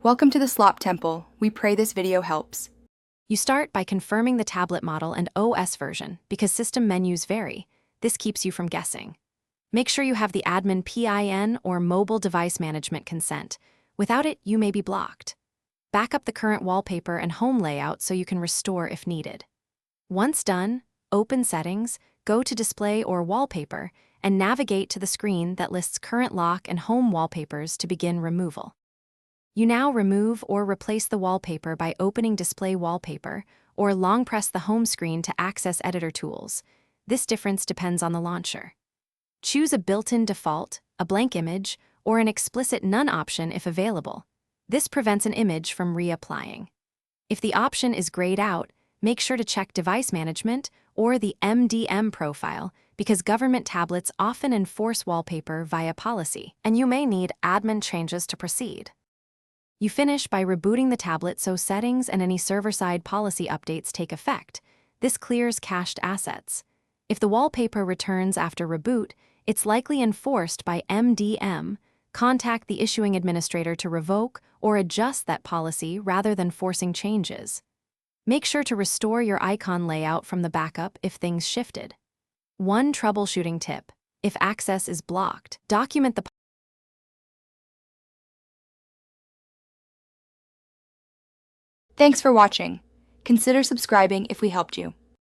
Welcome to the Slop Temple. We pray this video helps. You start by confirming the tablet model and OS version because system menus vary. This keeps you from guessing. Make sure you have the admin PIN or mobile device management consent. Without it, you may be blocked. Back up the current wallpaper and home layout so you can restore if needed. Once done, open Settings, go to Display or Wallpaper, and navigate to the screen that lists current lock and home wallpapers to begin removal. You now remove or replace the wallpaper by opening Display Wallpaper or long press the home screen to access editor tools. This difference depends on the launcher. Choose a built-in default, a blank image, or an explicit none option if available. This prevents an image from reapplying. If the option is grayed out, make sure to check Device Management or the MDM profile because government tablets often enforce wallpaper via policy, and you may need admin changes to proceed. You finish by rebooting the tablet so settings and any server-side policy updates take effect. This clears cached assets. If the wallpaper returns after reboot, it's likely enforced by MDM. Contact the issuing administrator to revoke or adjust that policy rather than forcing changes. Make sure to restore your icon layout from the backup if things shifted. One troubleshooting tip: if access is blocked, document the Thanks for watching. Consider subscribing if we helped you.